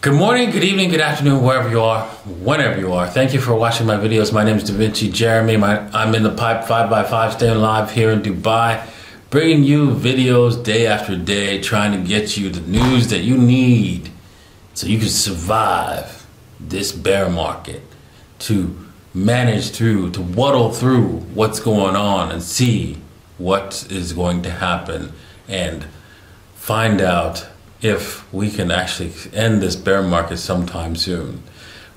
Good morning, good evening, good afternoon, wherever you are, whenever you are. Thank you for watching my videos. My name is Da Vinci Jeremy. I'm in the pipe 5x5, staying live here in Dubai, bringing you videos day after day, trying to get you the news that you need so you can survive this bear market, to manage through, to waddle through what's going on and see what is going to happen and find out if we can actually end this bear market sometime soon.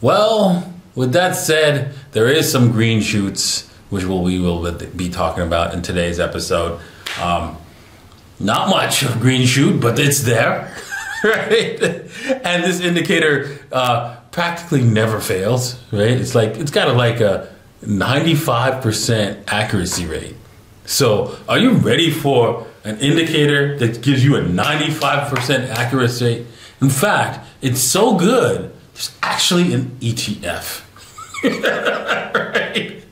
Well, with that said, there is some green shoots, which we will be talking about in today's episode. Not much of green shoot, but it's there, right? And this indicator practically never fails, right? It's got a 95% accuracy rate. So are you ready for an indicator that gives you a 95% accuracy? In fact, it's so good, there's actually an ETF. Right?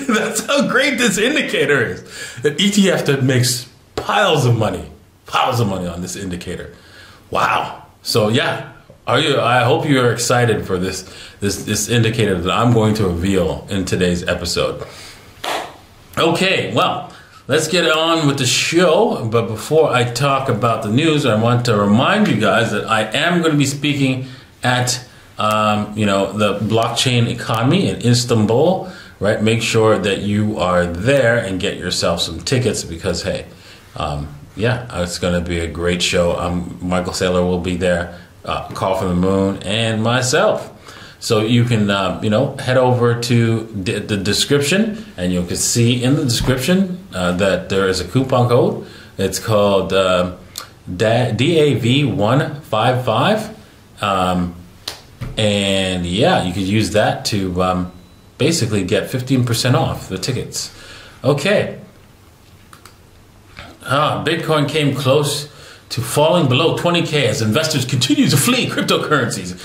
That's how great this indicator is. An ETF that makes piles of money on this indicator. Wow. So yeah, I hope you are excited for this indicator that I'm going to reveal in today's episode. Okay, well, let's get on with the show, but before I talk about the news, I want to remind you guys that I am going to be speaking at, the blockchain economy in Istanbul, right? Make sure that you are there and get yourself some tickets because, hey, it's going to be a great show. Micheal Saylor will be there, Call from the Moon, and myself. So you can, head over to the description, and you can see in the description that there is a coupon code. It's called DAV155. And yeah, you could use that to basically get 15% off the tickets. Okay. Bitcoin came close to falling below 20K as investors continue to flee cryptocurrencies.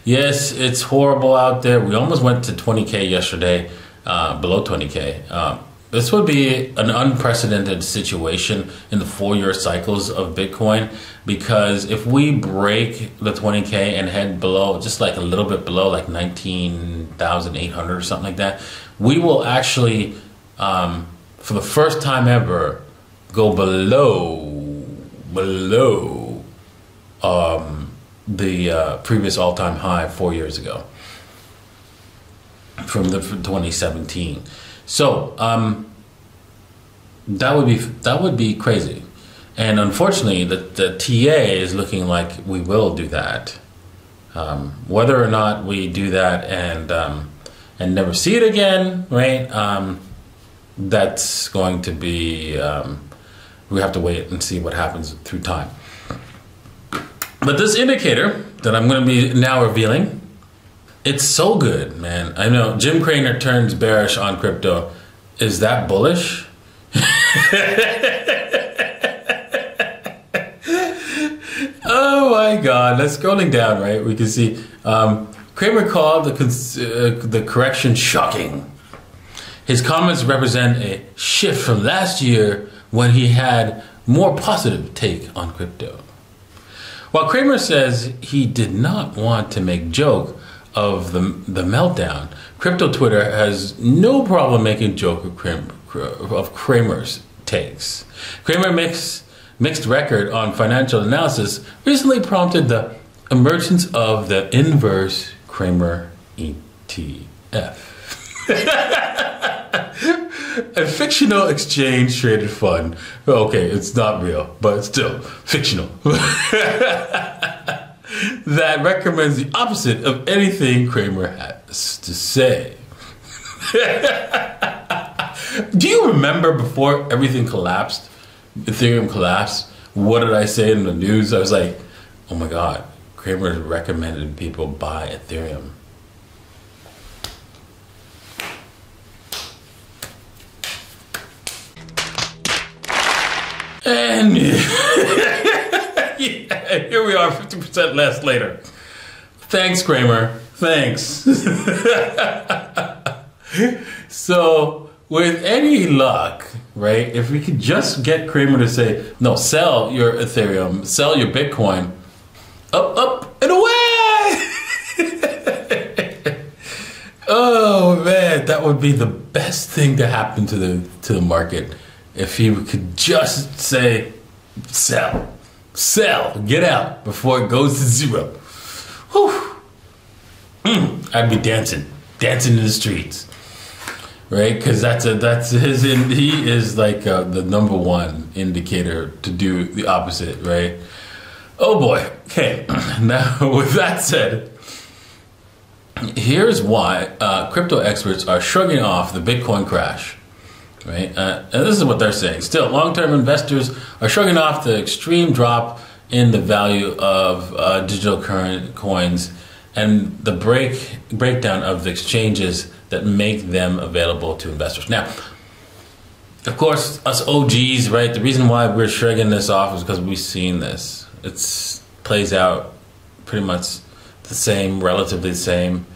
Yes, it's horrible out there. We almost went to 20K yesterday, below 20K. This would be an unprecedented situation in the 4-year cycles of Bitcoin, because if we break the 20K and head below, just like a little bit below, like 19,800 or something like that, we will actually, for the first time ever, go below the previous all-time high 4 years ago, from 2017. So that would be crazy, and unfortunately, the TA is looking like we will do that. Whether or not we do that and never see it again, right? That's going to be we have to wait and see what happens through time. But this indicator that I'm going to be now revealing, it's so good, man. I know Jim Cramer turns bearish on crypto. Is that bullish? Oh my God! Let's scrolling down, right? We can see Cramer called the correction shocking. His comments represent a shift from last year when he had more positive take on crypto. While Cramer says he did not want to make joke of the meltdown, crypto Twitter has no problem making joke of Cramer's takes. Cramer mixed record on financial analysis recently prompted the emergence of the inverse Cramer ETF. A fictional exchange traded fund. Okay, it's not real, but still fictional. That recommends the opposite of anything Cramer has to say. Do you remember before everything collapsed, Ethereum collapsed, what did I say in the news? I was like, oh my God, Cramer recommended people buy Ethereum. And yeah, here we are, 50% less later. Thanks, Cramer. Thanks. So, with any luck, right, if we could just get Cramer to say, no, sell your Ethereum, sell your Bitcoin, up, and away! that that would be the best thing to happen to the market if he could just say, sell, get out before it goes to zero. Whew. I'd be dancing in the streets, right? Because that's his. He is like the number one indicator to do the opposite, right? Oh boy. Okay. Now, with that said, here's why crypto experts are shrugging off the Bitcoin crash, right? And this is what they're saying. Still, long-term investors are shrugging off the extreme drop in the value of digital current coins and the breakdown of the exchanges that make them available to investors. Now, of course, us OGs, right? The reason why we're shrugging this off is because we've seen this. It plays out pretty much the same, relatively the same.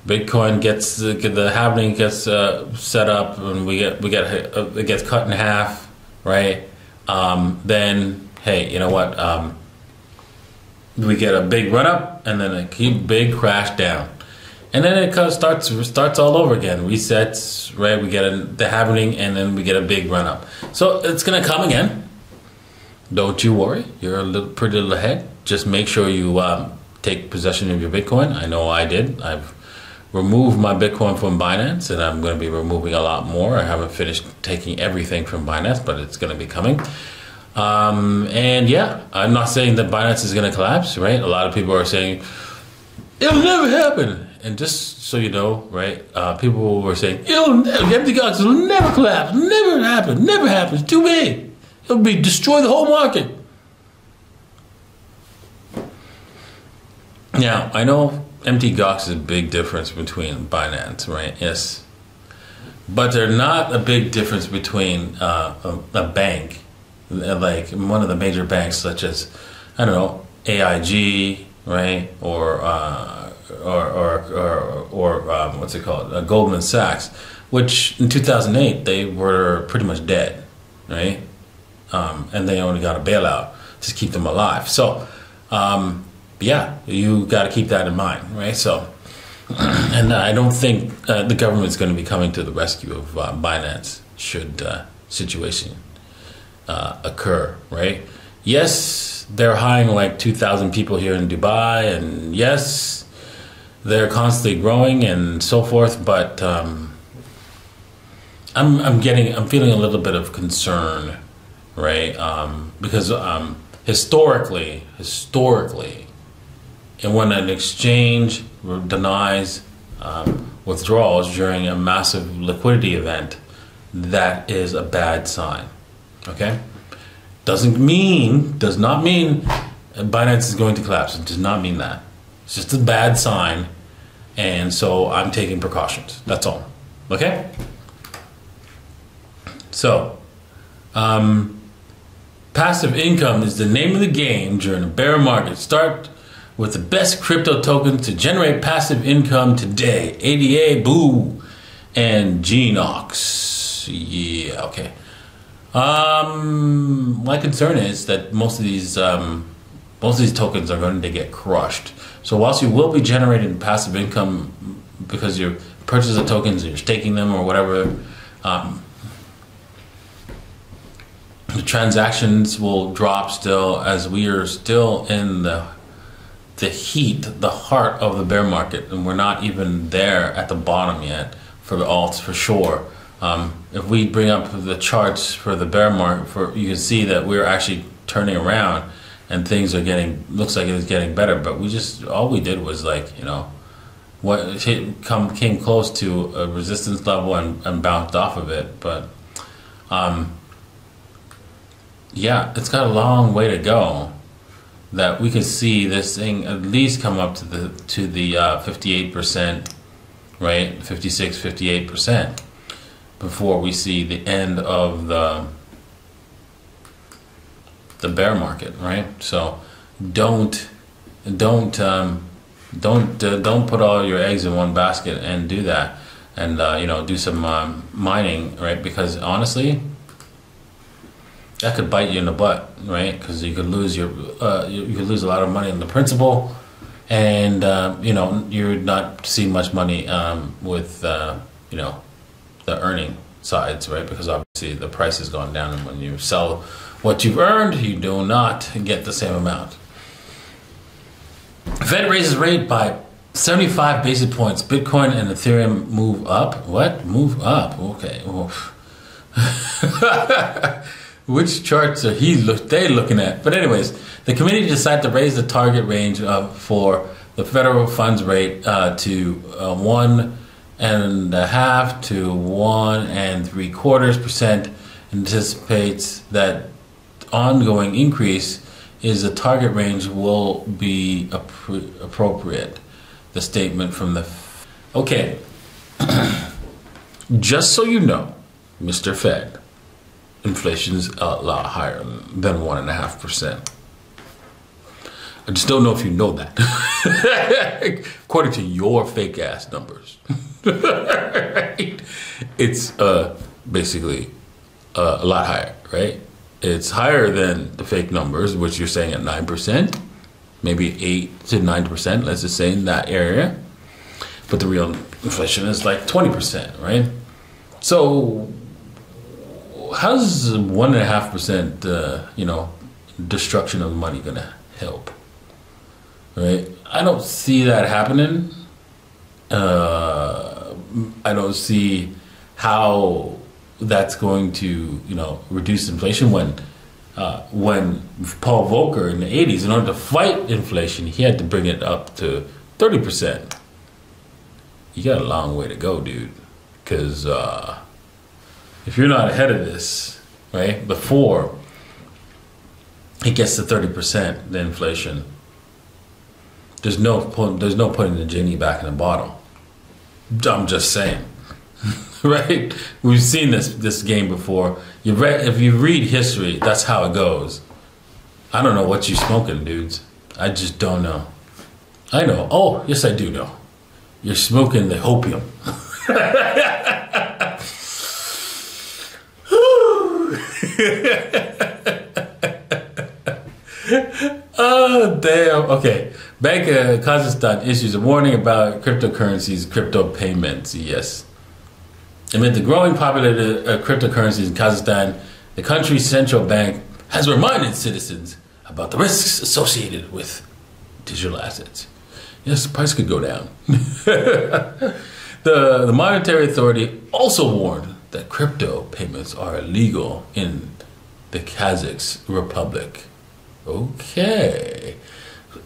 Bitcoin gets the halving gets set up, and it gets cut in half, right? Then hey, you know what? We get a big run up, and then a big crash down, and then it starts all over again, resets, right? We get the halving, and then we get a big run up. So it's gonna come again. Don't you worry. You're pretty little ahead. Just make sure you take possession of your Bitcoin. I know I did. I've removed my Bitcoin from Binance, and I'm going to be removing a lot more. I haven't finished taking everything from Binance, but it's going to be coming. And yeah, I'm not saying that Binance is going to collapse, right? A lot of people are saying, it'll never happen. And just so you know, right, people were saying, empty boxes will never collapse, never happen, never happens, too big. It'll destroy the whole market. Now, I know empty box is a big difference between Binance, right? Yes. But they're not a big difference between a bank, like one of the major banks, such as, I don't know, AIG, right? Or what's it called? Goldman Sachs, which in 2008, they were pretty much dead, right? And they only got a bailout to keep them alive. So, yeah, you got to keep that in mind, right? So, and I don't think the government's going to be coming to the rescue of Binance should situation occur, right? Yes, they're hiring like 2,000 people here in Dubai, and yes, they're constantly growing and so forth. But I'm feeling a little bit of concern, right? Because historically, and when an exchange denies withdrawals during a massive liquidity event, that is a bad sign. Okay, does not mean Binance is going to collapse. It does not mean that. It's just a bad sign, and so I'm taking precautions. That's all. Okay. So, passive income is the name of the game during a bear market. Start with the best crypto tokens to generate passive income today. ADA, Boo, and Genox. Yeah, okay. My concern is that most of these tokens are going to get crushed. So whilst you will be generating passive income because you purchase the tokens and you're staking them or whatever, the transactions will drop still, as we are still in the heart of the bear market, and we're not even there at the bottom yet for the alts for sure. If we bring up the charts for the bear market, you can see that we're actually turning around and things are looks like it's getting better. But all we did was came close to a resistance level and bounced off of it. But yeah, it's got a long way to go that we can see this thing at least come up to the 58%, right? 56, 58%. Before we see the end of the bear market, right? So don't put all your eggs in one basket and do that, and do some mining, right? Because honestly, that could bite you in the butt, right? Because you could lose you could lose a lot of money in the principal, and you would not see much money with you know, the earning sides, right? Because obviously the price has gone down, and when you sell what you've earned, you do not get the same amount. Fed raises rate by 75 basis points. Bitcoin and Ethereum move up. What? Move up. Okay. Which charts are they looking at? But anyways, the committee decided to raise the target range for the federal funds rate to 1.5 to 1.75%. Anticipates that ongoing increase is the target range will be appropriate. The statement from the... Okay. Just so you know, Mr. Fed, inflation's a lot higher than 1.5%. I just don't know if you know that. According to your fake ass numbers. Right? It's basically a lot higher, right? It's higher than the fake numbers, which you're saying at 9%, maybe 8 to 9%, let's just say in that area. But the real inflation is like 20%, right? So how's 1.5%, destruction of money gonna help, right? I don't see that happening. I don't see how that's going to, reduce inflation when Paul Volcker in the 80s, in order to fight inflation, he had to bring it up to 30%. You got a long way to go, dude. Because if you're not ahead of this, right, before it gets to 30%, the inflation, there's no putting the genie back in the bottle. I'm just saying. Right? We've seen this game before. If you read history, that's how it goes. I don't know what you're smoking, dudes. I just don't know. I know. Oh, yes, I do know. You're smoking the opium. Oh, damn. Okay. Bank of Kyrgyzstan issues a warning about cryptocurrencies, crypto payments. Yes. Amid the growing popularity of cryptocurrencies in Kyrgyzstan, the country's central bank has reminded citizens about the risks associated with digital assets. Yes, the price could go down. The Monetary Authority also warned that crypto payments are illegal in the Kyrgyz Republic. Okay.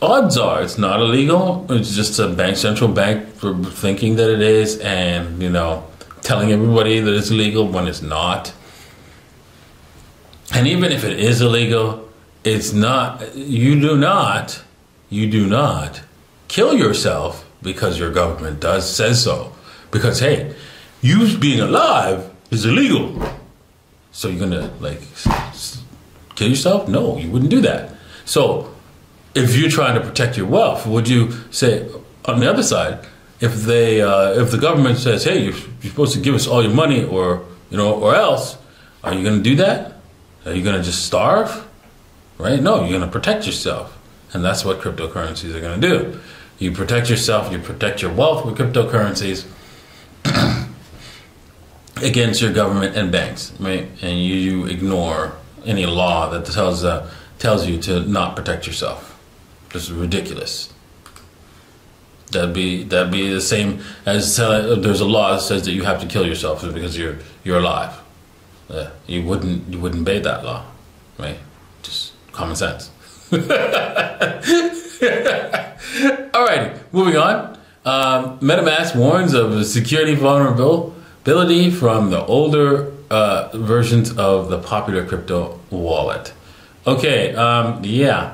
Odds are it's not illegal. It's just a central bank for thinking that it is, and, telling everybody that it's illegal when it's not. And even if it is illegal, it's not, you do not kill yourself because your government says so. Because, hey, you being alive is illegal. So you're gonna kill yourself? No, you wouldn't do that. So if you're trying to protect your wealth, would you say on the other side, if the government says, hey, you're supposed to give us all your money or else, are you going to do that? Are you going to just starve? Right? No, you're going to protect yourself. And that's what cryptocurrencies are going to do. You protect yourself, you protect your wealth with cryptocurrencies against your government and banks, right? And you ignore any law that tells you to not protect yourself. This is ridiculous. That'd be the same as there's a law that says that you have to kill yourself because you're alive. You wouldn't obey that law, right? Just common sense. Alrighty, moving on. MetaMask warns of a security vulnerability from the older versions of the popular crypto wallet. Okay, yeah.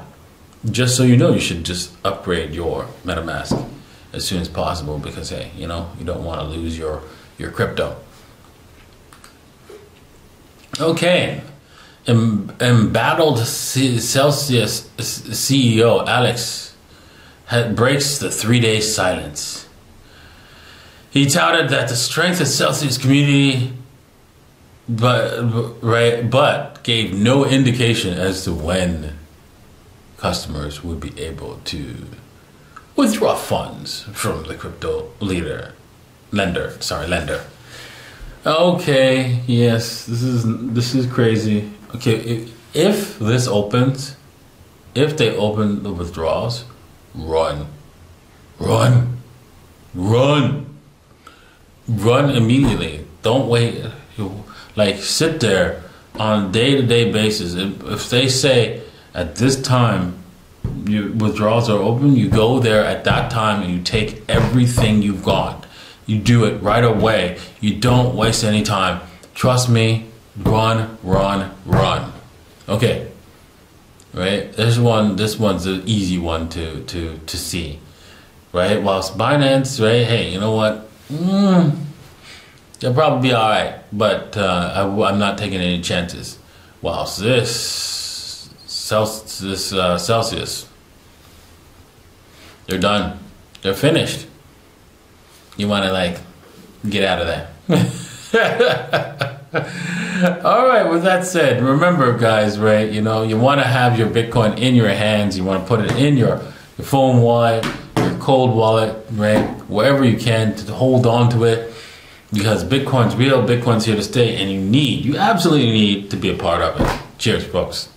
Just so you know, you should just upgrade your MetaMask as soon as possible because, hey, you don't want to lose your crypto. Okay. Embattled Celsius CEO Alex breaks the 3-day silence. He touted that the strength of Celsius community, but gave no indication as to when customers would be able to withdraw funds from the crypto lender. Okay, yes, this is crazy. Okay, if this opens, if they open the withdrawals, run, run, run, run immediately. Don't wait. Like, sit there on a day-to-day basis. If they say at this time your withdrawals are open, you go there at that time and you take everything you've got. You do it right away. You don't waste any time. Trust me. Run, run, run. Okay. Right? This one's an easy one to see. Right? Whilst Binance, right? Hey, you know what? They'll probably be all right, but I'm not taking any chances. Whilst this Celsius, they're done. They're finished. You want to like get out of there. All right. With that said, remember, guys, right? You know, you want to have your Bitcoin in your hands. You want to put it in your phone wallet, your cold wallet, right? Wherever you can to hold on to it. Because Bitcoin's real, Bitcoin's here to stay, and you absolutely need to be a part of it. Cheers, folks.